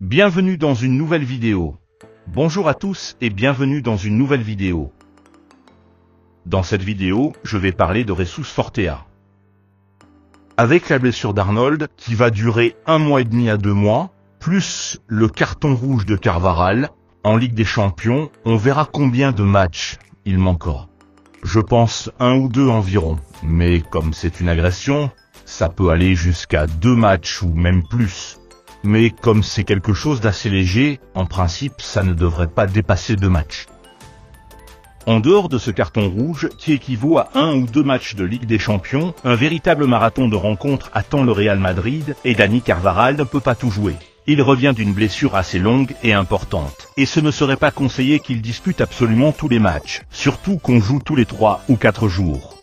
Bienvenue dans une nouvelle vidéo. Bonjour à tous et bienvenue dans une nouvelle vidéo. Dans cette vidéo, je vais parler de Jesus Fortea. Avec la blessure d'Arnold, qui va durer 1 mois et demi à 2 mois, plus le carton rouge de Carvajal, en Ligue des Champions, on verra combien de matchs il manquera. Je pense 1 ou 2 environ, mais comme c'est une agression, ça peut aller jusqu'à 2 matchs ou même plus. Mais comme c'est quelque chose d'assez léger, en principe, ça ne devrait pas dépasser 2 matchs. En dehors de ce carton rouge, qui équivaut à 1 ou 2 matchs de Ligue des Champions, un véritable marathon de rencontres attend le Real Madrid et Dani Carvajal ne peut pas tout jouer. Il revient d'une blessure assez longue et importante, et ce ne serait pas conseillé qu'il dispute absolument tous les matchs, surtout qu'on joue tous les 3 ou 4 jours.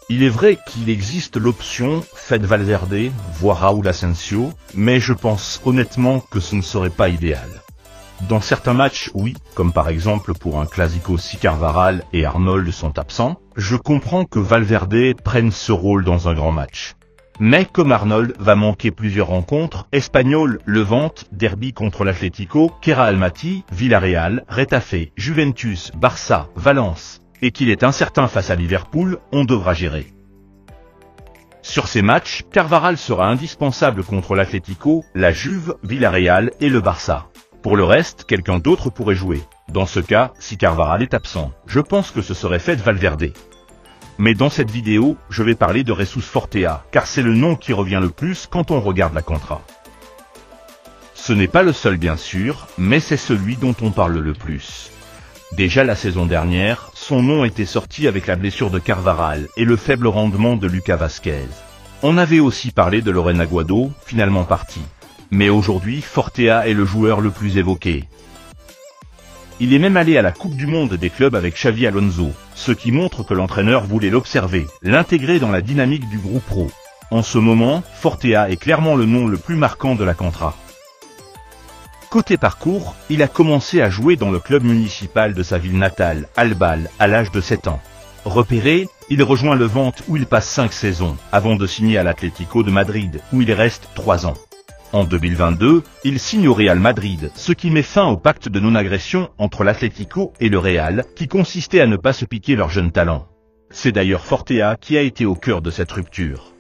Il est vrai qu'il existe l'option Fede Valverde, voire Raúl Asensio, mais je pense honnêtement que ce ne serait pas idéal. Dans certains matchs, oui, comme par exemple pour un Clásico si Carvajal et Arnold sont absents, je comprends que Valverde prenne ce rôle dans un grand match. Mais comme Arnold va manquer plusieurs rencontres, Espanyol, Levante, derby contre l'Atlético, Kera Almaty, Villarreal, Retafe, Juventus, Barça, Valence, et qu'il est incertain face à Liverpool, on devra gérer. Sur ces matchs, Carvajal sera indispensable contre l'Atlético, la Juve, Villarreal et le Barça. Pour le reste, quelqu'un d'autre pourrait jouer. Dans ce cas, si Carvajal est absent, je pense que ce serait Fede Valverde. Mais dans cette vidéo, je vais parler de Jesus Fortea, car c'est le nom qui revient le plus quand on regarde la contra. Ce n'est pas le seul bien sûr, mais c'est celui dont on parle le plus. Déjà la saison dernière, son nom était sorti avec la blessure de Carvajal et le faible rendement de Lucas Vázquez. On avait aussi parlé de Loren Aguado, finalement parti. Mais aujourd'hui, Fortea est le joueur le plus évoqué. Il est même allé à la Coupe du Monde des clubs avec Xavi Alonso, ce qui montre que l'entraîneur voulait l'observer, l'intégrer dans la dynamique du groupe pro. En ce moment, Fortea est clairement le nom le plus marquant de la contra. Côté parcours, il a commencé à jouer dans le club municipal de sa ville natale, Albal, à l'âge de 7 ans. Repéré, il rejoint Levante où il passe 5 saisons, avant de signer à l'Atlético de Madrid, où il reste 3 ans. En 2022, il signe au Real Madrid, ce qui met fin au pacte de non-agression entre l'Atlético et le Real, qui consistait à ne pas se piquer leurs jeunes talents. C'est d'ailleurs Fortea qui a été au cœur de cette rupture.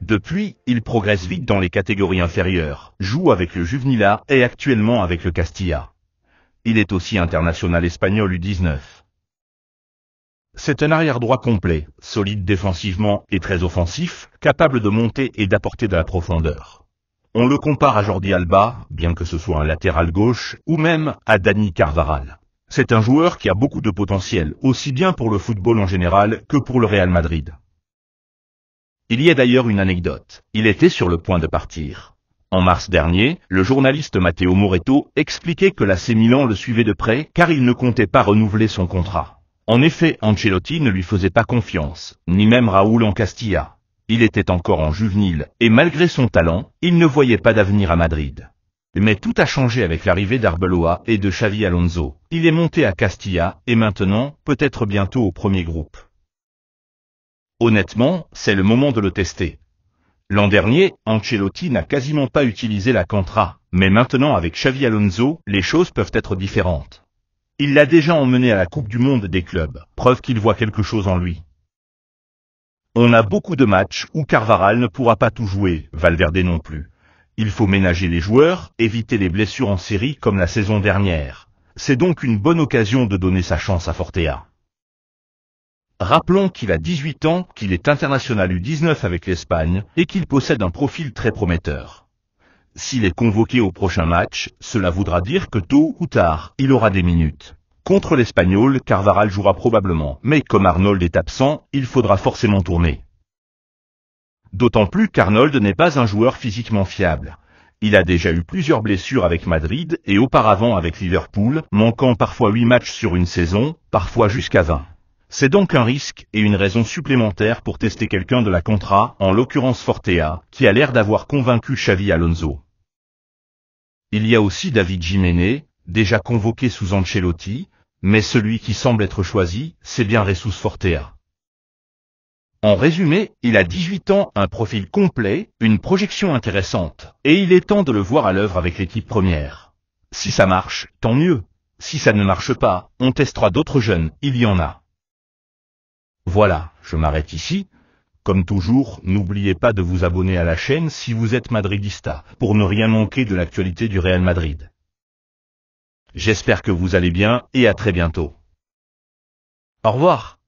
Depuis, il progresse vite dans les catégories inférieures, joue avec le Juvenila et actuellement avec le Castilla. Il est aussi international espagnol U19. C'est un arrière-droit complet, solide défensivement et très offensif, capable de monter et d'apporter de la profondeur. On le compare à Jordi Alba, bien que ce soit un latéral gauche, ou même à Dani Carvajal. C'est un joueur qui a beaucoup de potentiel, aussi bien pour le football en général que pour le Real Madrid. Il y a d'ailleurs une anecdote. Il était sur le point de partir. En mars dernier, le journaliste Matteo Moretto expliquait que l'AC Milan le suivait de près car il ne comptait pas renouveler son contrat. En effet, Ancelotti ne lui faisait pas confiance, ni même Raúl en Castilla. Il était encore en juvénile, et malgré son talent, il ne voyait pas d'avenir à Madrid. Mais tout a changé avec l'arrivée d'Arbeloa et de Xavi Alonso. Il est monté à Castilla, et maintenant, peut-être bientôt au premier groupe. Honnêtement, c'est le moment de le tester. L'an dernier, Ancelotti n'a quasiment pas utilisé la contra, mais maintenant avec Xavi Alonso, les choses peuvent être différentes. Il l'a déjà emmené à la Coupe du Monde des clubs, preuve qu'il voit quelque chose en lui. On a beaucoup de matchs où Carvajal ne pourra pas tout jouer, Valverde non plus. Il faut ménager les joueurs, éviter les blessures en série comme la saison dernière. C'est donc une bonne occasion de donner sa chance à Fortea. Rappelons qu'il a 18 ans, qu'il est international U19 avec l'Espagne et qu'il possède un profil très prometteur. S'il est convoqué au prochain match, cela voudra dire que tôt ou tard, il aura des minutes. Contre l'Espanyol, Carvajal jouera probablement, mais comme Arnold est absent, il faudra forcément tourner. D'autant plus qu'Arnold n'est pas un joueur physiquement fiable. Il a déjà eu plusieurs blessures avec Madrid et auparavant avec Liverpool, manquant parfois 8 matchs sur une saison, parfois jusqu'à 20. C'est donc un risque et une raison supplémentaire pour tester quelqu'un de la contra, en l'occurrence Fortea, qui a l'air d'avoir convaincu Xavi Alonso. Il y a aussi David Jiménez, déjà convoqué sous Ancelotti, mais celui qui semble être choisi, c'est bien Jesus Fortea. En résumé, il a 18 ans, un profil complet, une projection intéressante, et il est temps de le voir à l'œuvre avec l'équipe première. Si ça marche, tant mieux. Si ça ne marche pas, on testera d'autres jeunes, il y en a. Voilà, je m'arrête ici. Comme toujours, n'oubliez pas de vous abonner à la chaîne si vous êtes madridista, pour ne rien manquer de l'actualité du Real Madrid. J'espère que vous allez bien et à très bientôt. Au revoir.